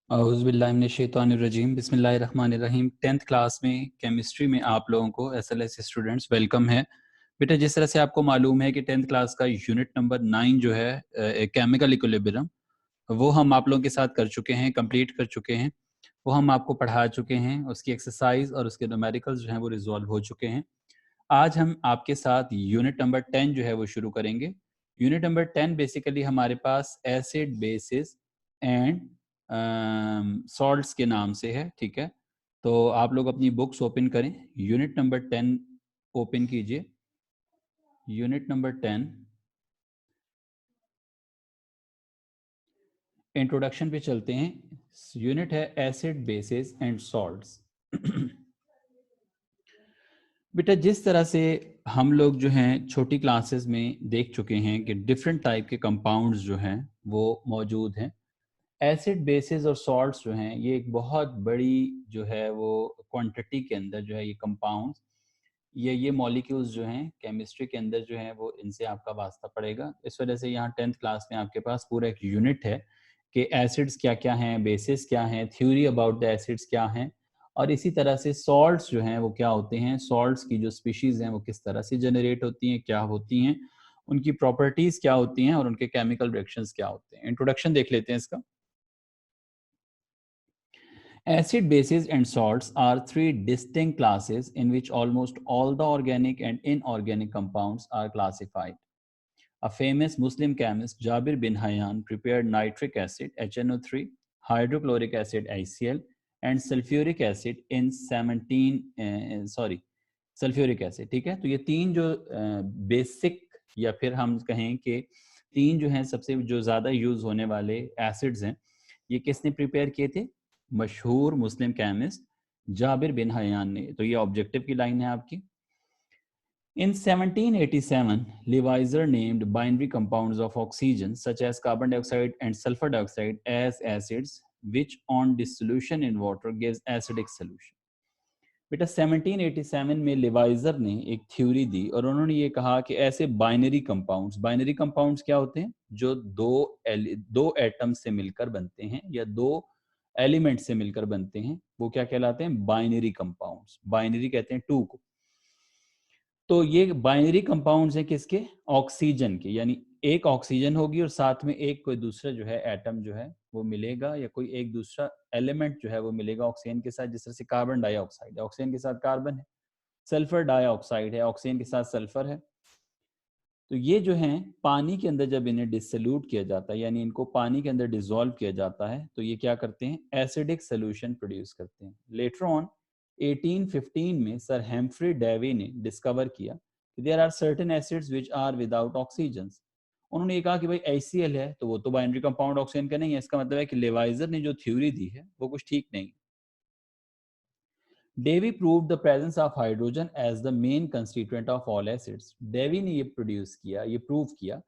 औज़ुबिल्लाहिमिनश्शैतानिर्रजीम बिस्मिल्लाहिर्रहमानिर्रहीम। 10th class में chemistry में आप लोगों को एसएलएस स्टूडेंट्स वेलकम है। बेटा, जिस तरह से आपको मालूम है कि 10th क्लास का यूनिट नंबर 9 जो है केमिकल इक्विलिब्रियम, वो हम आप लोगों के साथ कर चुके हैं, कंप्लीट कर चुके हैं। वो हम आपको पढ़ा चुके हैं, उसकी एक्सरसाइज और उसके न्यूमेरिकल्स जो हैं वो रिजॉल्व हो चुके हैं। आज हम आपके साथ यूनिट नंबर 10 जो है वो शुरू करेंगे। यूनिट नंबर 10 बेसिकली हमारे पास एसिड बेसिस एंड सॉल्ट्स के नाम से है, ठीक है। तो आप लोग अपनी बुक्स ओपन करें, यूनिट नंबर 10 ओपन कीजिए। यूनिट नंबर 10 इंट्रोडक्शन पे चलते हैं। यूनिट है एसिड बेसिस एंड सॉल्ट्स। बेटा, जिस तरह से हम लोग जो हैं छोटी क्लासेस में देख चुके हैं कि डिफरेंट टाइप के कंपाउंड्स जो हैं वो मौजूद हैं। एसिड बेसिस और सॉल्ट्स जो हैं ये एक बहुत बड़ी जो है वो क्वांटिटी के अंदर जो है ये कंपाउंड्स, ये मॉलिक्यूल्स जो हैं केमिस्ट्री के अंदर जो हैं वो इनसे आपका वास्ता पड़ेगा। इस वजह से यहाँ 10th क्लास में आपके पास पूरा एक यूनिट है कि एसिड्स क्या क्या हैं, बेसिस क्या हैं, थ्योरी अबाउट द एसिड्स क्या हैं, और इसी तरह से सॉल्ट्स जो हैं वो क्या होते हैं, सॉल्ट्स की जो स्पीशीज़ हैं वो किस तरह से जनरेट होती हैं, क्या होती हैं, उनकी प्रॉपर्टीज़ क्या होती हैं और उनके केमिकल रिएक्शंस क्या होते हैं। इंट्रोडक्शन देख लेते हैं इसका। Acid bases and salts are three distinct classes in which almost all the organic and inorganic compounds are classified. A famous Muslim chemist, Jabir bin Hayyan, prepared nitric acid HNO3, hydrochloric acid HCl, and sulfuric acid in 17 sulphuric acid, ठीक है। तो ये तीन जो basic या फिर हम कहें कि तीन जो हैं सबसे जो ज़्यादा यूज़ होने वाले एसिड्स हैं, ये किसने प्रिपेयर किए थे? मशहूर मुस्लिम केमिस्ट जाबिर बिन हयान ने। तो ये ऑब्जेक्टिव की लाइन है आपकी। In 1787, Leviezer named binary compounds of oxygen such as carbon dioxide and sulfur dioxide as acids, which on dissolution in water gives acidic solution. बेटा, 1787 में लिवाइजर ने एक थ्योरी दी और उन्होंने ये कहा कि ऐसे बाइनरी कंपाउंड्स क्या होते हैं? जो दो एटम से मिलकर बनते हैं या दो एलिमेंट से मिलकर बनते हैं, वो क्या कहलाते हैं? Binary compounds. बाइनरी कहते हैं टू को। तो ये बाइनरी कंपाउंड्स हैं किसके? ऑक्सीजन के। यानी एक ऑक्सीजन होगी और साथ में एक कोई दूसरा जो है एटम जो है वो मिलेगा, या कोई एक दूसरा एलिमेंट जो है वो मिलेगा ऑक्सीजन के साथ। जिस तरह से कार्बन डाइऑक्साइड है, ऑक्सीजन के साथ कार्बन है। सल्फर डाइऑक्साइड है, ऑक्सीजन के साथ सल्फर है। तो ये जो हैं पानी के अंदर जब इन्हें डिसोल्यूट किया जाता है, यानी इनको पानी के अंदर डिसॉल्व किया जाता है, तो ये क्या करते हैं? एसिडिक सोल्यूशन प्रोड्यूस करते हैं। लेटर ऑन 1815 में सर हेम्फ्री डेवी ने डिस्कवर किया कि there are certain acids which are without oxygen. उन्होंने ये कहा कि भाई HCl है तो वो तो बाइनरी कंपाउंड ऑक्सीजन का नहीं है। इसका मतलब है कि लेवाइजर ने जो थ्योरी दी है वो कुछ ठीक नहीं। Davy proved the presence of hydrogen as the main constituent of all acids. Davy ने ये प्रोड्यूस किया, ये प्रूव किया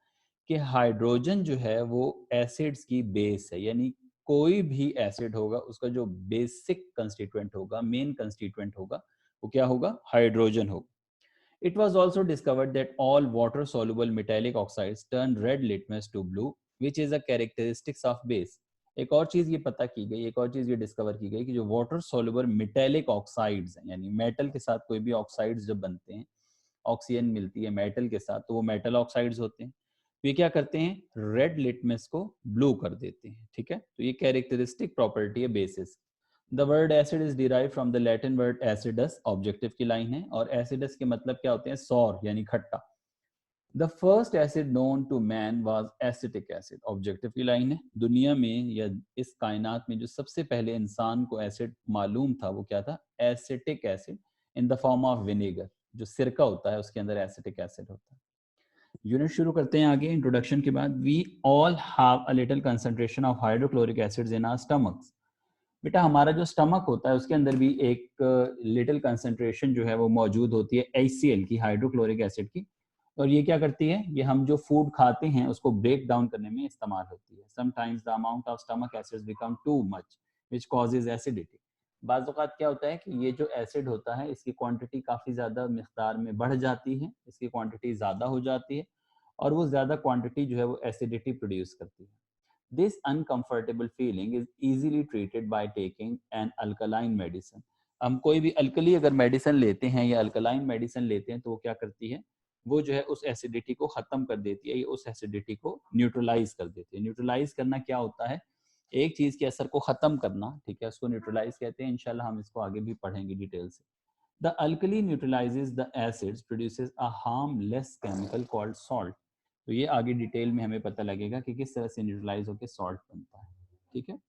कि हाइड्रोजन जो है वो एसिड्स की बेस है। यानी कोई भी एसिड होगा उसका जो बेसिक कंस्टिट्यूएंट होगा, मेन कंस्टिट्यूएंट होगा, वो क्या होगा? हाइड्रोजन होगा। It was also discovered that all water soluble metallic oxides turn red litmus to blue, which is a characteristics of base. एक और चीज ये पता की गई, एक और चीज ये डिस्कवर की गई कि जो वाटर सोल्यूबल मेटेलिक ऑक्साइड्स हैं, यानी मेटल के साथ कोई भी ऑक्साइड्स जब बनते हैं, ऑक्सीजन मिलती है मेटल के साथ, तो वो मेटल ऑक्साइड्स होते हैं। तो ये क्या करते हैं? रेड लिटमस को ब्लू कर देते हैं, ठीक है। तो ये कैरेक्टरिस्टिक प्रॉपर्टी है basis. The word acid is derive from the Latin word acidus, objective की लाइन है, और एसिडस के मतलब क्या होते हैं? सॉर यानी खट्टा। The first acid known to man was acetic acid, objective की लाइन है। दुनिया में या इस कायनात में जो सबसे पहले इंसान को एसिड मालूम था वो क्या था? Acetic acid in the form of vinegar. जो सिरका होता है उसके अंदर एसिटिक एसिड होता है। यूनिट शुरू करते हैं आगे। इंट्रोडक्शन के बाद, we all have a little concentration of hydrochloric acids in our stomachs. बेटा, हमारा जो स्टमक होता है उसके अंदर भी एक लिटिल कंसंट्रेशन जो है वो मौजूद होती है HCl की, हाइड्रोक्लोरिक एसिड की। और ये क्या करती है? ये हम जो फूड खाते हैं उसको ब्रेक डाउन करने में इस्तेमाल होती है। Sometimes the amount of stomach acids become too much which causes acidity. बाज़ औक़ात क्या होता है कि ये जो एसिड होता है इसकी क्वांटिटी काफ़ी ज़्यादा मिक़दार में बढ़ जाती है, इसकी क्वांटिटी ज़्यादा हो जाती है, और वो ज़्यादा क्वांटिटी जो है वो एसिडिटी प्रोड्यूस करती है। This uncomfortable feeling is easily treated by taking an alkaline medicine. हम कोई भी अल्कली अगर मेडिसिन लेते हैं या अल्कलाइन मेडिसिन लेते हैं तो वो क्या करती है, वो जो है उस एसिडिटी को खत्म कर देती है, या उस एसिडिटी को न्यूट्रलाइज कर देती है। न्यूट्रलाइज करना क्या होता है, एक चीज के असर को खत्म करना, ठीक है, उसको न्यूट्रलाइज कहते हैं। इंशाल्लाह हम इसको आगे भी पढ़ेंगे डिटेल से। The alkali neutralises the acids, produces a harmless chemical called salt. तो ये आगे डिटेल में हमें पता लगेगा कि किस तरह से न्यूट्रलाइज होकर सॉल्ट बनता है, ठीक है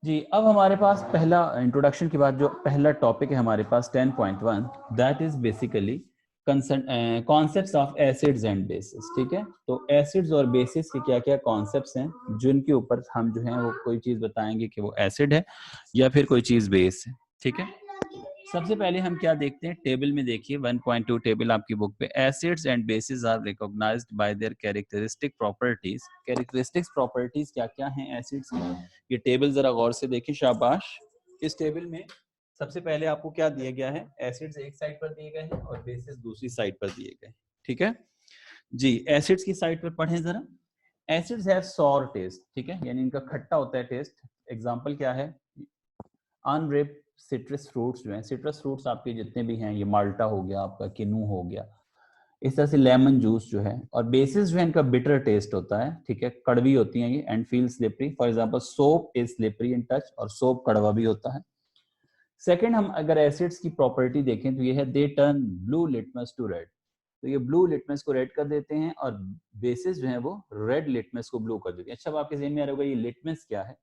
जी। अब हमारे पास पहला इंट्रोडक्शन के बाद जो पहला टॉपिक है हमारे पास 10.1, that is basically concepts of acids and basis, ठीक है। तो एसिड्स और बेसिस के क्या क्या कॉन्सेप्ट्स हैं जिनके ऊपर हम जो है वो कोई चीज बताएंगे कि वो एसिड है या फिर कोई चीज बेस है, ठीक है। सबसे पहले हम क्या देखते हैं, टेबल में देखिए 1.2 टेबल आपकी बुक पे, acids and bases are recognised by their characteristic properties. Characteristics properties क्या क्या हैं एसिड्स की, ये टेबल जरा गौर से देखिए, शाबाश। इस टेबल में सबसे पहले आपको क्या दिया गया है, एसिड्स एक साइड पर दिए गए हैं और बेसिस दूसरी साइड पर दिए गए, ठीक है जी। एसिड्स की साइड पर पढ़ें जरा। एसिड्स हैव सॉर टेस्ट, ठीक है, यानी इनका खट्टा होता है टेस्ट। एग्जांपल क्या है, अनरिप सिट्रस फ्रूट्स जो हैं, सिट्रस फ्रूट्स आपके जितने भी हैं, ये माल्टा हो गया आपका, किनू हो गया, इस तरह से लेमन जूस जो है। और बेसिस जो है इनका बिटर टेस्ट होता है, ठीक है, कड़वी होती हैं ये, and feel slippery. For example soap is slippery in touch, और सोप कड़वा भी होता है। सेकंड, हम अगर एसिड्स की प्रॉपर्टी देखें तो ये है they turn blue litmus to red. तो ये ब्लू लिटमस को रेड कर देते हैं और बेसिस जो है वो रेड लिटमस को ब्लू कर देते हैं। अच्छा, अब आपके ज़हन में आ रहा होगा ये लिटमस क्या है।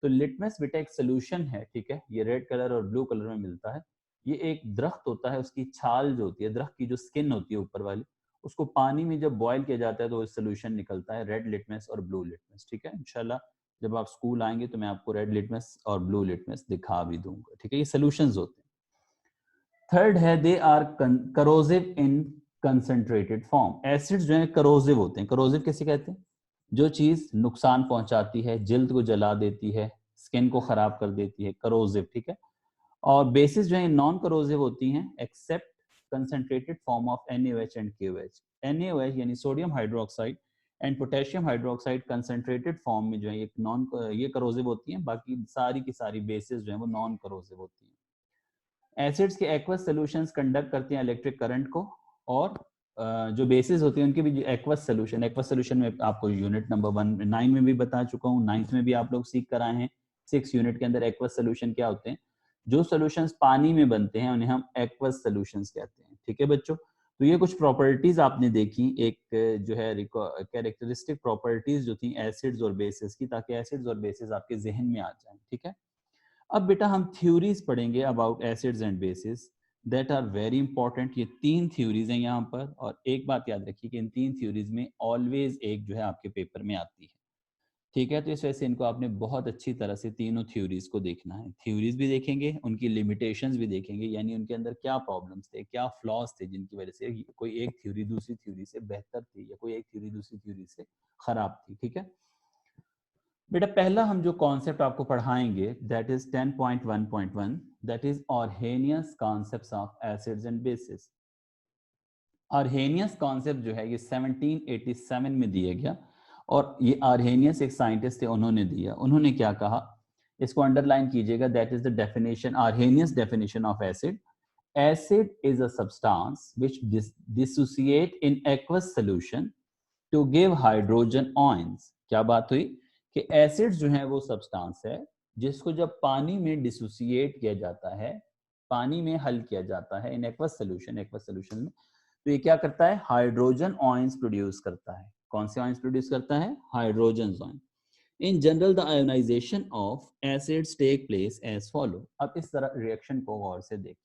तो लिटमस बेटा एक सोल्यूशन है, ठीक है, ये रेड कलर और ब्लू कलर में मिलता है। ये एक दरख्त होता है, उसकी छाल जो होती है, दरख्त की जो स्किन होती है ऊपर वाली, उसको पानी में जब बॉयल किया जाता है तो सोल्यूशन निकलता है, रेड लिटमस और ब्लू लिटमस, ठीक है। इंशाल्लाह जब आप स्कूल आएंगे तो मैं आपको रेड लिटमस और ब्लू लिटमस दिखा भी दूंगा, ठीक है, ये सोल्यूशंस होते हैं। थर्ड है they are corrosive in concentrated form. Acids जो है करोजिव होते हैं। करोजिव कैसे कहते हैं, जो चीज नुकसान पहुंचाती है, जिल्द को जला देती है, स्किन को खराब कर देती है, करोजिव, ठीक है। और बेसिस जो है नॉन करोजिव होती हैं except concentrated form of NaOH and KOH। NaOH यानी sodium hydroxide and potassium hydroxide concentrated form में जो है ये करोजिव होती हैं, बाकी सारी की सारी बेसिस जो है वो नॉन करोजिव होती हैं। एसिड्स के एक्वस सॉल्यूशंस कंडक्ट करते हैं इलेक्ट्रिक करंट को, और जो बेसिस होती है उनके भी एक्वस सॉल्यूशन में आपको यूनिट नंबर 9 में भी बता चुका हूँ, 9th में भी आप लोग सीख कर आए हैं। 6 यूनिट के अंदर एक्वस सॉल्यूशन क्या होते हैं, जो सॉल्यूशंस पानी में बनते हैं उन्हें हम एक्वस सॉल्यूशंस कहते हैं, ठीक है बच्चों। तो ये कुछ प्रॉपर्टीज आपने देखी, एक जो है कैरेक्टरिस्टिक प्रॉपर्टीज जो थी एसिड्स और बेसिस की, ताकि एसिड्स और बेसिस आपके जहन में आ जाए, ठीक है। अब बेटा हम थ्योरीज पढ़ेंगे about acids and bases that are very important. ये 3 थ्योरीज हैं यहाँ पर, और एक बात याद रखिए कि इन 3 थ्योरीज में ऑलवेज एक जो है आपके पेपर में आती है, ठीक है। तो इस वजह से इनको आपने बहुत अच्छी तरह से तीनों थ्योरीज को देखना है। थ्योरीज भी देखेंगे, उनकी लिमिटेशंस भी देखेंगे, यानी उनके अंदर क्या प्रॉब्लम्स थे, क्या फ्लॉज थे, जिनकी वजह से कोई एक थ्योरी दूसरी थ्योरी से बेहतर थी या कोई एक थ्योरी दूसरी थ्योरी से खराब थी, ठीक है। बेटा पहला हम जो कॉन्सेप्ट आपको पढ़ाएंगे that is 10.1.1, that is Arrhenius concepts of acids and basis. Arrhenius concept जो है ये 1787 में दिया गया, और ये आर्हेनियस एक साइंटिस्ट थे, उन्होंने दिया। उन्होंने क्या कहा, इसको अंडरलाइन कीजिएगा, that is the definition, Arrhenius definition of acid. Acid is a substance which dissociate in aqueous solution to give hydrogen ions। क्या बात हुई कि एसिड जो है वो सब्सटेंस है जिसको जब पानी में डिसोसिएट किया जाता है, पानी में हल किया जाता है इन एक्वस सॉल्यूशन में, तो ये क्या करता है, हाइड्रोजन आयंस प्रोड्यूस करता है। कौन से आयंस प्रोड्यूस करता है, hydrogen ion. In general the ionisation of acids take place as follow. अब इस तरह रिएक्शन को गौर से देखिए।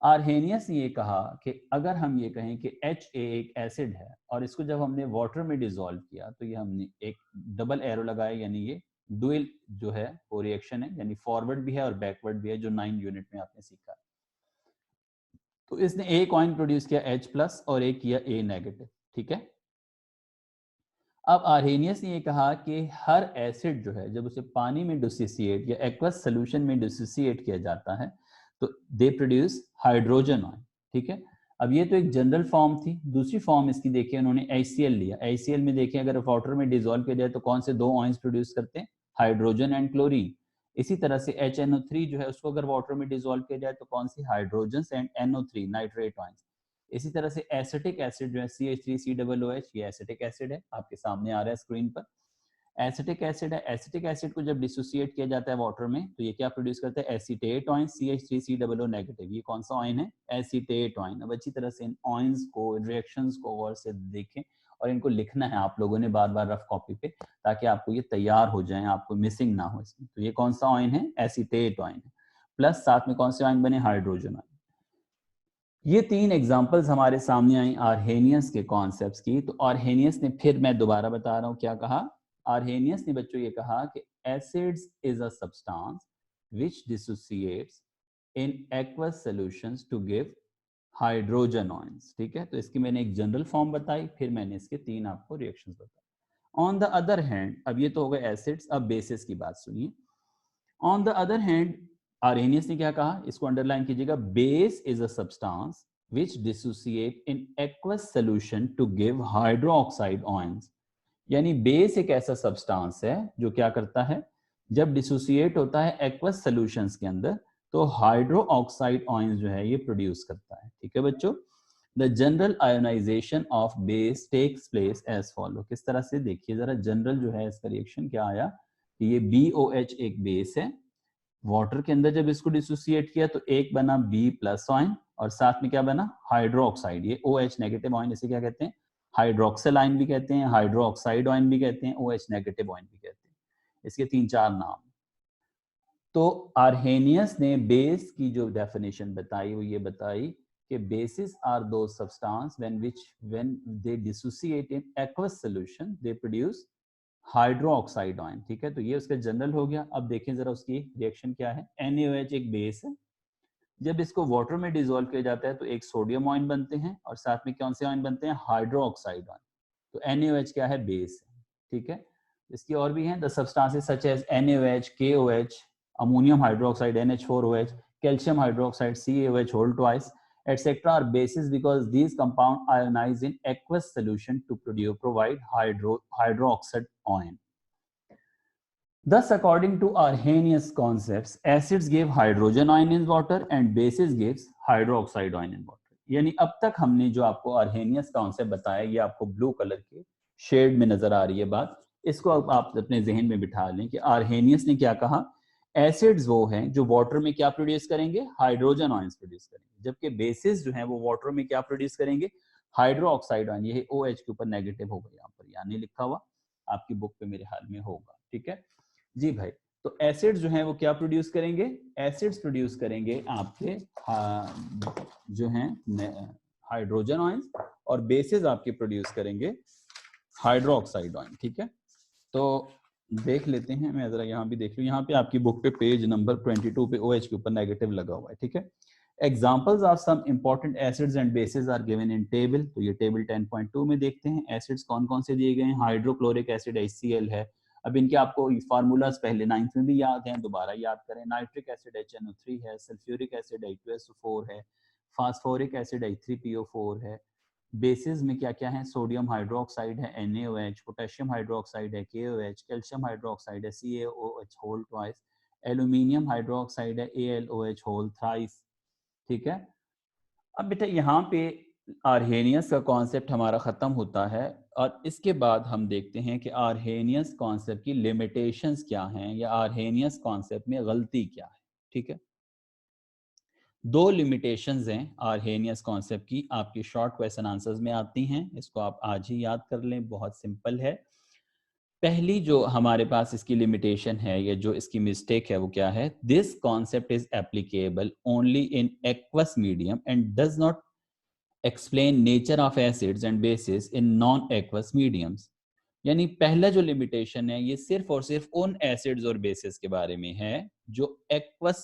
आर्हेनियस ने ये कहा कि अगर हम ये कहें कि HA एक एसिड है और इसको जब हमने वाटर में डिसॉल्व किया तो ये हमने एक डबल एरो लगाया, यानी ये डुअल जो है वो रिएक्शन है, यानी फॉरवर्ड भी है और बैकवर्ड भी है, जो 9 यूनिट में आपने सीखा। तो इसने एक आयन प्रोड्यूस किया H+ और एक किया A नेगेटिव, ठीक है। अब आर्हेनियस ने ये कहा कि हर एसिड जो है जब उसे पानी में डिसोसिएट या एक्वस सॉल्यूशन में डिसोसिएट किया जाता है तो दे प्रोड्यूस हाइड्रोजन आयन, ठीक है। अब ये तो एक जनरल फॉर्म थी। दूसरी फॉर्म इसकी देखिए, उन्होंने HCl लिया। HCl में देखिए अगर वाटर में डिजोल्व किया जाए तो कौन से दो आयंस प्रोड्यूस करते हैं, हाइड्रोजन एंड क्लोरीन। इसी तरह से HNO3 जो है उसको अगर वाटर में डिजोल्व किया जाए तो कौन सी, hydrogen and NO3 nitrate ions. इसी तरह से एसिटिक एसिड जो है CH3COOH, ये एसिटिक एसिड है, आपके सामने आ रहा है स्क्रीन पर। एसिटिक एसिड है, एसिटिक एसिड को जब डिसोसिएट किया जाता है वाटर में तो ये क्या प्रोड्यूस करता है, एसीटेट आयन, CH3COO नेगेटिव। ये कौन सा आयन है, एसीटेट आयन। अब अच्छी तरह से इन आयंस को, रिएक्शंस को गौर से देखें और इनको लिखना है आप लोगों ने बार बार रफ कॉपी पे, ताकि आपको ये तैयार हो जाए, आपको मिसिंग ना हो इसमें। तो ये कौन सा आयन है, एसीटेट आयन है। प्लस साथ में कौन से आयन बने, हाइड्रोजन आयन। ये तीन एग्जांपल्स हमारे सामने आई आर्हेनियस के कॉन्सेप्ट्स की। तो आर्हेनियस ने, फिर मैं दोबारा बता रहा हूं क्या कहा, आर्हेनियस ने बच्चों ये कहा कि acids is a substance which dissociates in aqueous solutions to give hydrogen ions. ठीक है, तो इसकी मैंने एक जनरल फॉर्म बताई, फिर मैंने इसके तीन आपको रिएक्शंस बताए। ऑन द अदर हैंड, अब ये तो हो गए एसिड्स, अब बेसिस की बात सुनिए। On the other hand, Arrhenius ने क्या कहा, इसको अंडरलाइन कीजिएगा, base is a substance which dissociate in aqueous solution to give hydroxide ions। यानी बेस एक ऐसा सब्सटेंस है जो क्या करता है, जब डिसोसिएट होता है एक्वस सॉल्यूशंस के अंदर तो हाइड्रो ऑक्साइड आयंस जो है ये प्रोड्यूस करता है। ठीक है बच्चों, the general ionisation of base takes place as follow. किस तरह से, देखिए जरा, जनरल जो है इसका रिएक्शन क्या आया कि ये BOH एक बेस है, वाटर के अंदर जब इसको डिसोसिएट किया तो एक बना B+ आयन और साथ में क्या बना, हाइड्रोक्साइड। ये OH नेगेटिव आयन, इसे क्या कहते हैं, हाइड्रोक्सिल आयन भी कहते हैं, हाइड्रोक्साइड आयन भी कहते हैं, OH नेगेटिव आयन भी कहते हैं। इसके 3-4 नाम। तो आर्हेनियस ने बेस की जो डेफिनेशन बताई वो ये बताई कि बेसिस आर दो substance when they dissociate in aqueous solution they produce hydroxide ion. ठीक है, तो ये उसका जनरल हो गया। अब देखें जरा उसकी रिएक्शन क्या है। NaOH एक बेस है, जब इसको वाटर में डिसॉल्व किया जाता है तो एक सोडियम आयन बनते हैं और साथ में कौन से आयन बनते हैं, हाइड्रोक्साइड आयन। तो NaOH क्या है, बेस है। ठीक है, इसकी और भी हैं, the substances such as NaOH, KOH, ammonium hydroxide NH4OH, calcium hydroxide CaOH whole twice etc are bases because these compound ionize in aqueous solution to provide hydroxide ion. Thus, according to Arrhenius concepts, acids give hydrogen ion in water and bases gives hydroxide ion in water. यानी अब तक हमने जो आपको Arrhenius concept बताया, ये आपको blue colour के शेड में नजर आ रही है बात, इसको अब आप अपने जहन में बिठा लें कि आर्हेनियस ने क्या कहा, एसिड्स वो हैं जो वाटर में क्या प्रोड्यूस करेंगे, हाइड्रोजन आयंस प्रोड्यूस करेंगे, जबकि बेसिस जो हैं वो वाटर में क्या प्रोड्यूस करेंगे, हाइड्रोक्साइड आयन। ये OH के ऊपर नेगेटिव होगा, यहाँ पर यहाँ नहीं लिखा हुआ, आपकी बुक पे मेरे हाल में होगा। ठीक है जी भाई, तो एसिड्स जो हैं वो क्या प्रोड्यूस करेंगे, एसिड्स प्रोड्यूस करेंगे आपके जो हैं हाइड्रोजन आयंस और बेसिस आपके प्रोड्यूस करेंगे हाइड्रोक्साइड आयन। ठीक है, तो देख लेते हैं, मैं जरा यहाँ भी देख लूँ, यहाँ पे आपकी बुक पे पेज नंबर 22 पे OH के ऊपर नेगेटिव लगा हुआ है। ठीक है, examples of some important acids and bases are given in table. तो ये टेबल 10.2 में देखते हैं एसिड्स कौन कौन से दिए गए हैं। हाइड्रोक्लोरिक एसिड HCl है। अब इनके आपको फार्मूलाज पहले 9th में भी याद हैं, दोबारा याद करें। नाइट्रिक एसिड HNO3 है, सल्फ्यूरिक एसिड H2SO4 है, फास्फोरिक एसिड H3PO4 है। बेसिस में क्या क्या है, सोडियम हाइड्रोक्साइड है NaOH, पोटेशियम हाइड्रोक्साइड है KOH, कैल्शियम हाइड्रोक्साइड है CaOH whole twice, aluminium hydroxide है AlOH होल थ्राइस। ठीक है, अब बेटा यहाँ पे आर्हेनियस का कॉन्सेप्ट हमारा खत्म होता है और इसके बाद हम देखते हैं कि आर्हेनियस कॉन्सेप्ट की लिमिटेशंस क्या हैं या आर्हेनियस कॉन्सेप्ट में गलती क्या है। ठीक है, दो लिमिटेशंस हैं आर्हेनियस कॉन्सेप्ट की, आपकी शॉर्ट क्वेश्चन आंसर्स में आती हैं, इसको आप आज ही याद कर लें, बहुत सिंपल है। पहली जो हमारे पास इसकी लिमिटेशन है या जो इसकी मिस्टेक है वो क्या है, this concept is applicable only in aqueous medium and does not explain nature of acids and basis in non aqueous mediums. यानी पहला जो लिमिटेशन है ये सिर्फ और सिर्फ उन एसिड्स और बेसिस के बारे में है जो एक्वस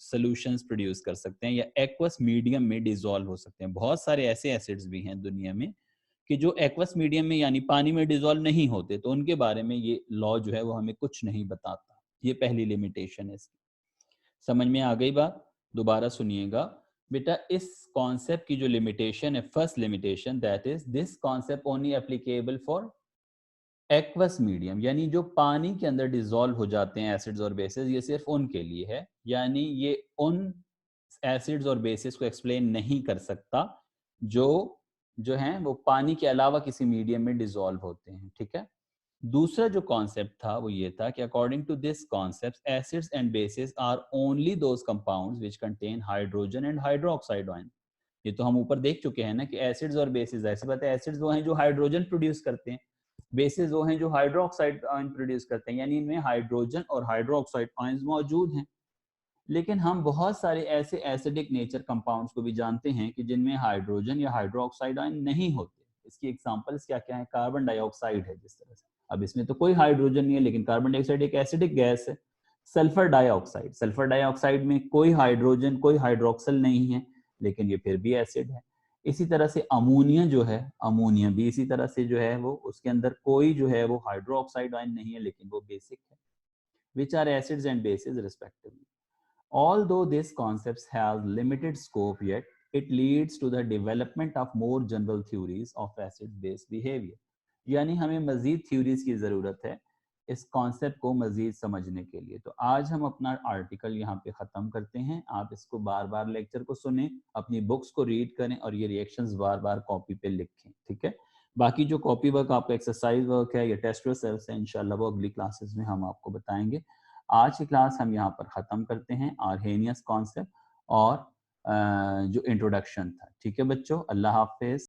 सॉल्यूशंस प्रोड्यूस कर सकते हैं या एक्वस मीडियम में डिसॉल्व हो सकते हैं। बहुत सारे ऐसे एसिड्स भी हैं दुनिया में कि जो एक्वस मीडियम में यानी पानी में डिसॉल्व नहीं होते, तो उनके बारे में ये लॉ जो है वो हमें कुछ नहीं बताता। ये पहली लिमिटेशन है इसकी। समझ में आ गई बात, दोबारा सुनिएगा। बेटा इस कॉन्सेप्ट की जो लिमिटेशन है, first limitation, that is this concept only applicable for aqueous medium, यानी जो पानी के अंदर डिसॉल्व हो जाते हैं एसिड्स और बेसिस, ये सिर्फ उनके लिए है। यानी ये उन एसिड्स और बेसिस को एक्सप्लेन नहीं कर सकता जो जो हैं वो पानी के अलावा किसी मीडियम में डिसॉल्व होते हैं, ठीक है। दूसरा जो कॉन्सेप्ट था वो ये था कि according to this concept acids and bases are only those compounds which contain hydrogen and hydroxide ion. ये तो हम ऊपर देख चुके हैं ना कि एसिड्स और बेसिस, ऐसे बात है, एसिड्स वो हैं जो हाइड्रोजन प्रोड्यूस करते हैं, बेसिस वो हैं जो हाइड्रोक्साइड आयन प्रोड्यूस करते हैं, यानी इनमें हाइड्रोजन और हाइड्रोक्साइड आयंस मौजूद हैं। लेकिन हम बहुत सारे ऐसे एसिडिक नेचर कंपाउंड्स को भी जानते हैं कि जिनमें हाइड्रोजन या हाइड्रोक्साइड आयन नहीं होते। इसकी एग्जांपल्स क्या क्या है? कार्बन डाइऑक्साइड है जिस तरह से, अब इसमें तो कोई हाइड्रोजन नहीं है लेकिन कार्बन डाइऑक्साइड एक एसिडिक गैस है। सल्फर डाइऑक्साइड, सल्फर डाइऑक्साइड में कोई हाइड्रोजन कोई हाइड्रोक्सल नहीं है लेकिन ये फिर भी एसिड है। इसी तरह से अमोनिया जो है, अमोनिया भी इसी तरह से जो है वो, उसके अंदर कोई जो है वो हाइड्रोक्साइड आयन नहीं है लेकिन वो बेसिक है। Which are acids and bases respectively. Although these concepts have limited scope, yet it leads to the development of more general theories of acid-base behavior. यानी हमें मजीद थ्योरीज की ज़रूरत है इस कॉन्सेप्ट को मजीद समझने के लिए। तो आज हम अपना आर्टिकल यहाँ पे ख़त्म करते हैं। आप इसको बार बार लेक्चर को सुने, अपनी बुक्स को रीड करें और ये रिएक्शंस बार बार कॉपी पे लिखें, ठीक है। बाकी जो कॉपी वर्क आपका एक्सरसाइज वर्क है या टेस्ट रिजल्ट्स है, इंशाल्लाह वो अगली क्लासेस में हम आपको बताएंगे। आज की क्लास हम यहाँ पर ख़त्म करते हैं, आर्हेनियस कॉन्सेप्ट और जो इंट्रोडक्शन था, ठीक है बच्चों। अल्लाह हाफिज।